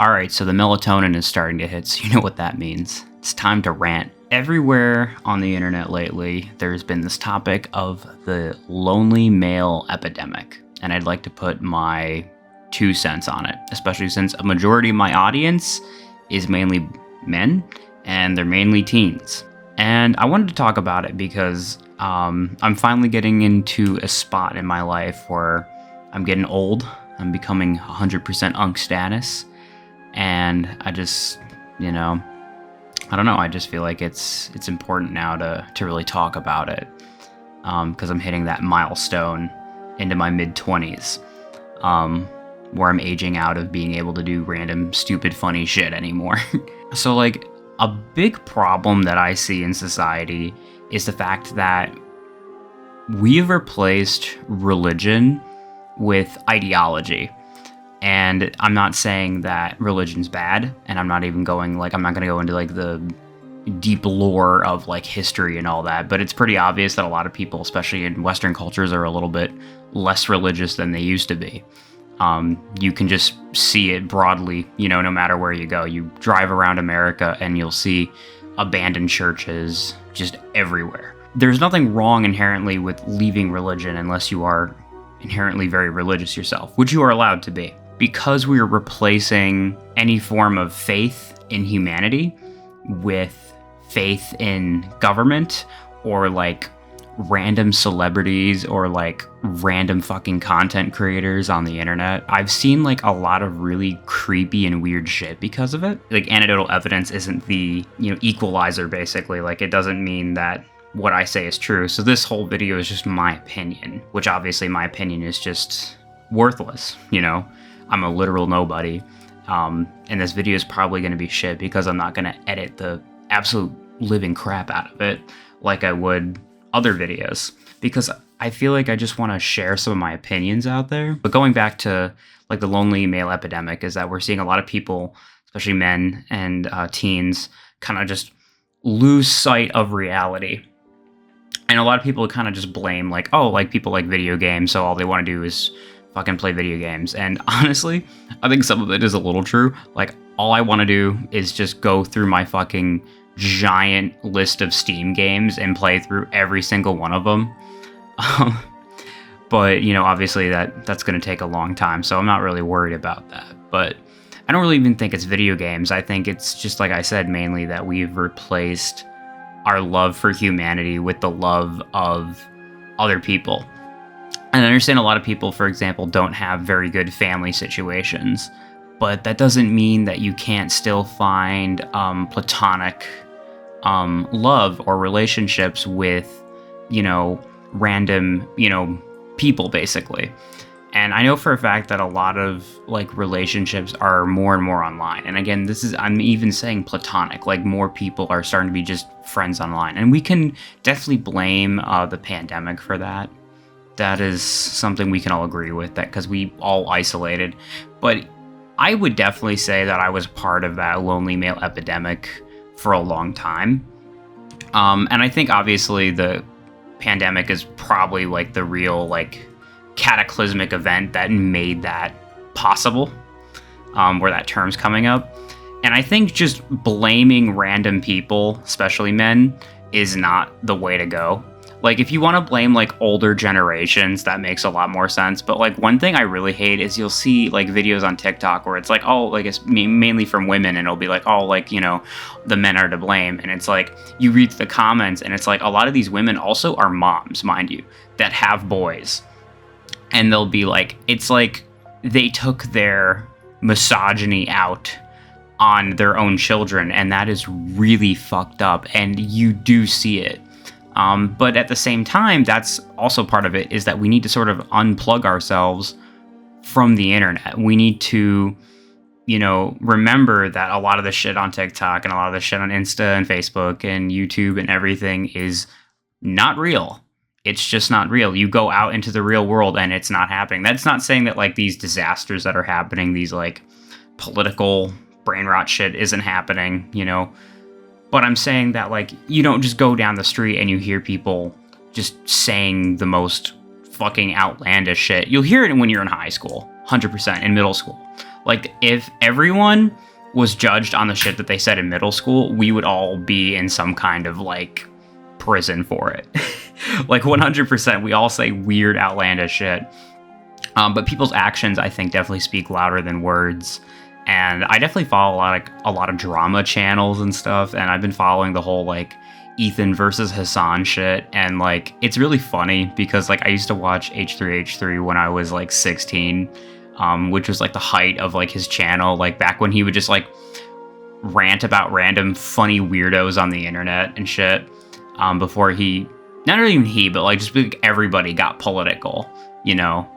Alright, so the melatonin is starting to hit, so you know what that means. It's time to rant. Everywhere on the internet lately, there's been this topic of the lonely male epidemic, and I'd like to put my 2 cents on it, especially since a majority of my audience is mainly men, and they're mainly teens. And I wanted to talk about it because I'm finally getting into a spot in my life where I'm getting old, I'm becoming 100% unk status, and I just, I don't know, I just feel like it's important now to really talk about it, because I'm hitting that milestone into my mid-20s, where I'm aging out of being able to do random, stupid, funny shit anymore. So, like, a big problem that I see in society is the fact that we've replaced religion with ideology. And I'm not saying that religion's bad, and I'm not going to go into like the deep lore of like history and all that, but it's pretty obvious that a lot of people, especially in Western cultures, are a little bit less religious than they used to be. You can just see it broadly, no matter where you go. You drive around America and you'll see abandoned churches just everywhere. There's nothing wrong inherently with leaving religion unless you are inherently very religious yourself, which you are allowed to be. Because we are replacing any form of faith in humanity with faith in government or like random celebrities or like random fucking content creators on the internet, I've seen like a lot of really creepy and weird shit because of it. Like, anecdotal evidence isn't the, equalizer, basically. Like, it doesn't mean that what I say is true. So this whole video is just my opinion, which obviously my opinion is just worthless, I'm a literal nobody. And this video is probably going to be shit because I'm not going to edit the absolute living crap out of it like I would other videos, because I feel like I just want to share some of my opinions out there. But going back to like the lonely male epidemic, is that we're seeing a lot of people, especially men and teens, kind of just lose sight of reality. And a lot of people kind of just blame like, oh, like people like video games, so all they want to do is fucking play video games. And honestly, I think some of it is a little true. Like, all I want to do is just go through my fucking giant list of Steam games and play through every single one of them. But, obviously that's going to take a long time, so I'm not really worried about that. But I don't really even think it's video games. I think it's just, like I said, mainly that we've replaced our love for humanity with the love of other people. And I understand a lot of people, for example, don't have very good family situations, but that doesn't mean that you can't still find platonic love or relationships with, random, people, basically. And I know for a fact that a lot of like relationships are more and more online. And again, I'm even saying platonic, like more people are starting to be just friends online. And we can definitely blame the pandemic for that. That is something we can all agree with, that because we all isolated. But I would definitely say that I was part of that lonely male epidemic for a long time. And I think obviously the pandemic is probably like the real like cataclysmic event that made that possible, where that term's coming up. And I think just blaming random people, especially men, is not the way to go. Like, if you want to blame, like, older generations, that makes a lot more sense. But, like, one thing I really hate is you'll see, like, videos on TikTok where it's like, oh, like, it's mainly from women, and it'll be like, oh, like, the men are to blame. And it's like, you read the comments, and it's like, a lot of these women also are moms, mind you, that have boys. And they'll be like, it's like they took their misogyny out on their own children, and that is really fucked up, and you do see it. But at the same time, that's also part of it, is that we need to sort of unplug ourselves from the internet. We need to, remember that a lot of the shit on TikTok and a lot of the shit on Insta and Facebook and YouTube and everything is not real. It's just not real. You go out into the real world and it's not happening. That's not saying that like these disasters that are happening, these like political brain rot shit isn't happening, But I'm saying that, like, you don't just go down the street and you hear people just saying the most fucking outlandish shit. You'll hear it when you're in high school, 100%, in middle school. Like, if everyone was judged on the shit that they said in middle school, we would all be in some kind of, like, prison for it. Like, 100%, we all say weird, outlandish shit. But people's actions, I think, definitely speak louder than words. And I definitely follow a lot of drama channels and stuff. And I've been following the whole, like, Ethan versus Hassan shit. And, like, it's really funny because, like, I used to watch H3H3 when I was, like, 16, which was, like, the height of, like, his channel. Like, back when he would just, like, rant about random funny weirdos on the internet and shit. Before he, not even he, but, like, just like, everybody got political, you know?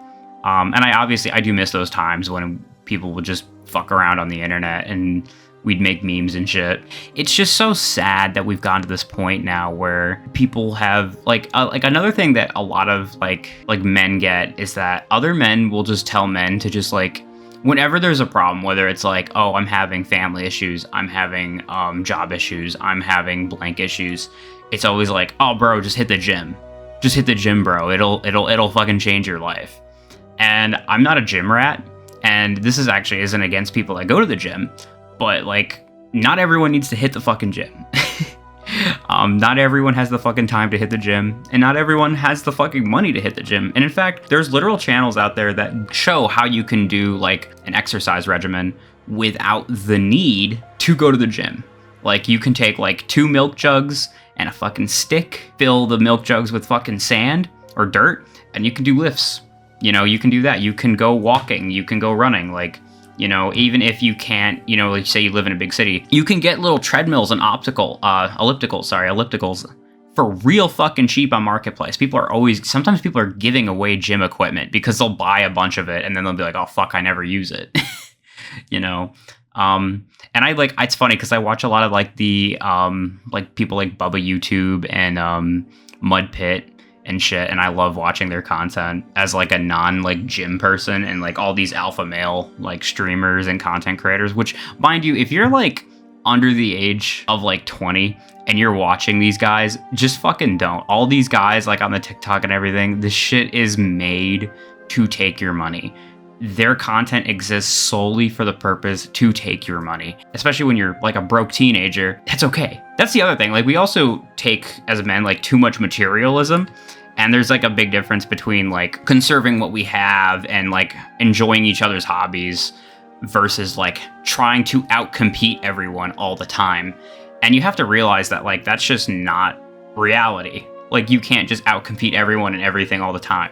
And I do miss those times when people would just fuck around on the internet and we'd make memes and shit. It's just so sad that we've gotten to this point now where people have like another thing that a lot of like men get is that other men will just tell men to just like, whenever there's a problem, whether it's like, oh, I'm having family issues, I'm having job issues, I'm having blank issues, it's always like, oh, bro, just hit the gym. Just hit the gym, bro. It'll fucking change your life. And I'm not a gym rat, and this isn't against people that go to the gym, but like, not everyone needs to hit the fucking gym. Not everyone has the fucking time to hit the gym, and not everyone has the fucking money to hit the gym. And in fact, there's literal channels out there that show how you can do like an exercise regimen without the need to go to the gym. Like, you can take like 2 milk jugs and a fucking stick, fill the milk jugs with fucking sand or dirt, and you can do lifts. You know, you can do that. You can go walking, you can go running, like, you know, even if you can't, you know, like say you live in a big city, you can get little treadmills and ellipticals for real fucking cheap on Marketplace. Sometimes people are giving away gym equipment because they'll buy a bunch of it and then they'll be like, oh fuck, I never use it. You know? And it's funny because I watch a lot of like the, like people like Bubba YouTube and, Mud Pit and shit, and I love watching their content as like a like gym person, and like all these alpha male like streamers and content creators, which, mind you, if you're like under the age of like 20 and you're watching these guys, just fucking don't. All these guys like on the TikTok and everything, this shit is made to take your money. Their content exists solely for the purpose to take your money, especially when you're like a broke teenager. That's okay. That's the other thing. Like, we also take as men like too much materialism, and there's like a big difference between like conserving what we have and like enjoying each other's hobbies versus like trying to outcompete everyone all the time. And you have to realize that like that's just not reality. Like, you can't just outcompete everyone and everything all the time.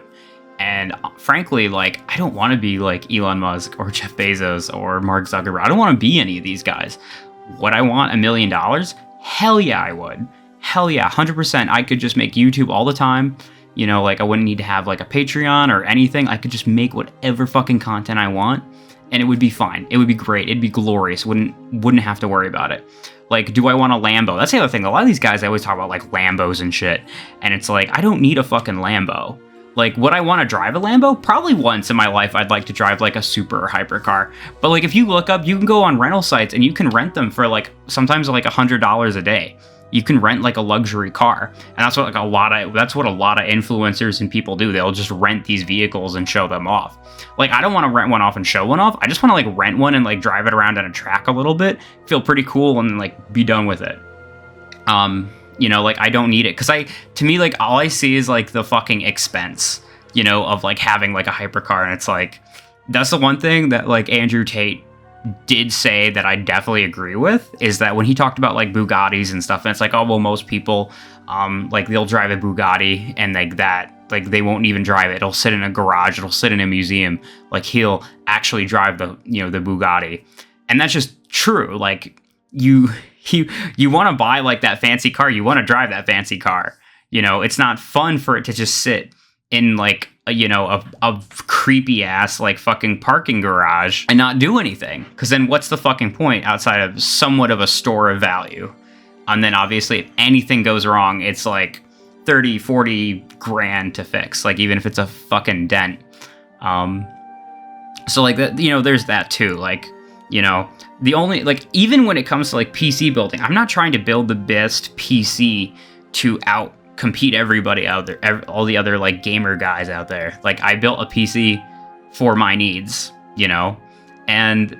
And frankly, like, I don't want to be like Elon Musk or Jeff Bezos or Mark Zuckerberg. I don't want to be any of these guys. Would I want $1 million? Hell yeah, I would. Hell yeah, 100%. I could just make YouTube all the time. You know, like, I wouldn't need to have like a Patreon or anything. I could just make whatever fucking content I want, and it would be fine. It would be great. It'd be glorious. Wouldn't have to worry about it. Like, do I want a Lambo? That's the other thing. A lot of these guys, they always talk about like Lambos and shit, and it's like, I don't need a fucking Lambo. Like, would I want to drive a Lambo? Probably once in my life I'd like to drive like a super or hypercar. But like, if you look up, you can go on rental sites and you can rent them for like sometimes like $100 a day. You can rent like a luxury car, and that's what a lot of influencers and people do. They'll just rent these vehicles and show them off. Like, I don't want to rent one off and show one off. I just want to like rent one and like drive it around on a track a little bit, feel pretty cool, and then like be done with it. You know, like, I don't need it, because to me, like, all I see is like the fucking expense, you know, of like having like a hypercar. And it's like, that's the one thing that like Andrew Tate did say that I definitely agree with, is that when he talked about like Bugattis and stuff, and it's like, oh, well, most people like they'll drive a Bugatti and like that, like they won't even drive it. It'll sit in a garage, it'll sit in a museum. Like, he'll actually drive the Bugatti. And that's just true. Like, you want to buy like that fancy car, you want to drive that fancy car. You know, it's not fun for it to just sit in like a creepy ass like fucking parking garage and not do anything, because then what's the fucking point outside of somewhat of a store of value? And then obviously if anything goes wrong, it's like 30-40 grand to fix, like, even if it's a fucking dent. So like that, you know, there's that too. Like, you know, the only, like, even when it comes to like PC building, I'm not trying to build the best PC to compete everybody out there, all the other like gamer guys out there. Like, I built a PC for my needs, you know, And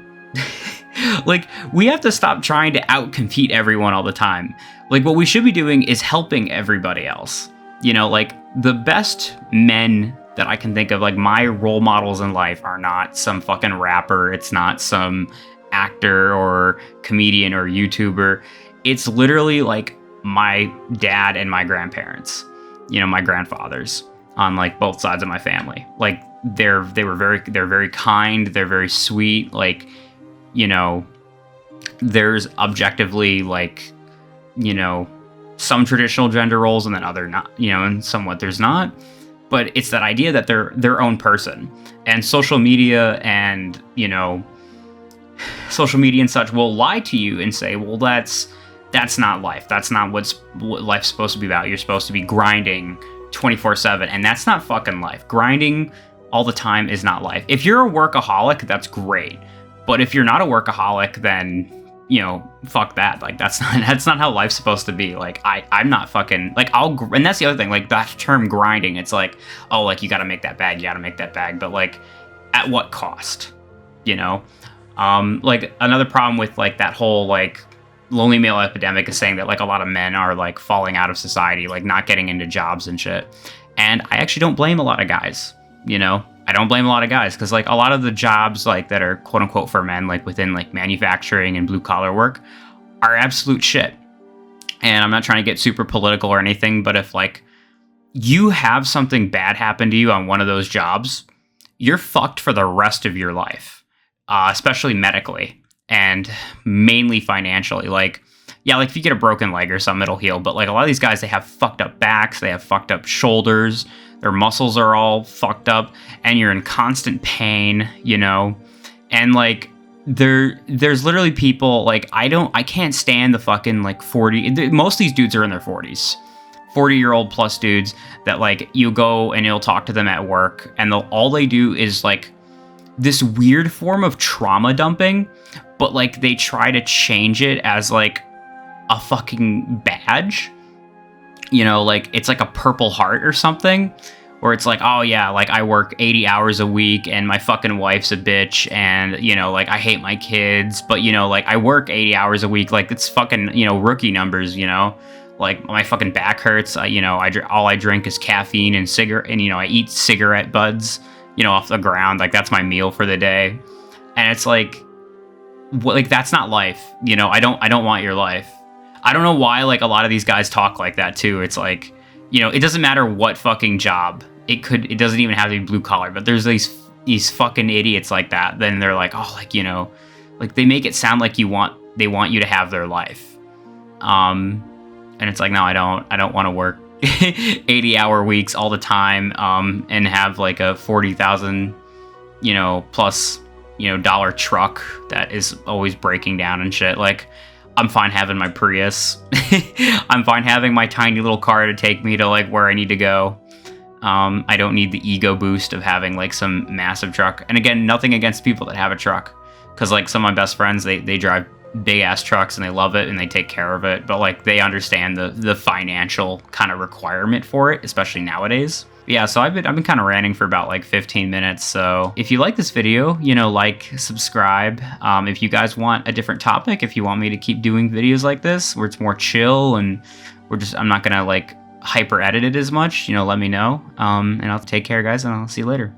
like, we have to stop trying to outcompete everyone all the time. Like, what we should be doing is helping everybody else. You know, like, the best men that I can think of, like, my role models in life are not some fucking rapper. It's not some actor or comedian or YouTuber. It's literally like my dad and my grandparents, you know, my grandfathers on like both sides of my family. Like, they're very kind, they're very sweet. Like, you know, there's objectively, like, you know, some traditional gender roles and then other not, you know, and somewhat there's not. But it's that idea that they're their own person. And social media and, you know, social media and such will lie to you and say, well, that's not life. That's not what life's supposed to be about. You're supposed to be grinding 24/7, and that's not fucking life. Grinding all the time is not life. If you're a workaholic, that's great. But if you're not a workaholic, then, you know, fuck that. Like, that's not how life's supposed to be. Like, I'm not fucking, like, and that's the other thing, like, that term grinding, it's like, oh, like, you gotta make that bag, but, like, at what cost, you know? Like, another problem with, like, that whole, like, lonely male epidemic is saying that, like, a lot of men are, like, falling out of society, like, not getting into jobs and shit. And I actually don't blame a lot of guys, you know? I don't blame a lot of guys, because, like, a lot of the jobs, like, that are quote unquote for men, like within like manufacturing and blue collar work, are absolute shit. And I'm not trying to get super political or anything, but if, like, you have something bad happen to you on one of those jobs, you're fucked for the rest of your life, especially medically and mainly financially. Like, yeah, like, if you get a broken leg or something, it'll heal. But, like, a lot of these guys, they have fucked up backs, they have fucked up shoulders, their muscles are all fucked up, and you're in constant pain, you know? And, like, there's literally people, like, I can't stand the fucking, like, 40, most of these dudes are in their 40s. 40-year-old plus dudes that, like, you go and you'll talk to them at work, and all they do is, like, this weird form of trauma dumping, but, like, they try to change it as, like, a fucking badge, you know, like, it's like a Purple Heart or something, where it's like, oh yeah, like, I work 80 hours a week and my fucking wife's a bitch, and, you know, like, I hate my kids, but, you know, like, I work 80 hours a week, like, it's fucking, you know, rookie numbers, you know, like, my fucking back hurts, you know, all I drink is caffeine and cigarette, and, you know, I eat cigarette buds, you know, off the ground, like, that's my meal for the day. And it's like, that's not life, you know? I don't want your life. I don't know why, like, a lot of these guys talk like that too. It's like, you know, it doesn't matter what fucking job. It doesn't even have to be blue collar, but there's these fucking idiots like that. Then they're like, oh, like, you know, like, they make it sound like they want you to have their life. And it's like, no, I don't want to work 80-hour weeks all the time, and have like a 40,000, you know, plus, you know, dollar truck that is always breaking down and shit. Like, I'm fine having my Prius. I'm fine having my tiny little car to take me to, like, where I need to go. I don't need the ego boost of having, like, some massive truck. And again, nothing against people that have a truck, because, like, some of my best friends, they drive big ass trucks and they love it and they take care of it, but, like, they understand the financial kind of requirement for it, especially nowadays. Yeah, so I've been kind of ranting for about like 15 minutes. So if you like this video, you know, like, subscribe. If you guys want a different topic, if you want me to keep doing videos like this where it's more chill and I'm not gonna, like, hyper edit it as much, you know, let me know. And I'll take care, guys, and I'll see you later.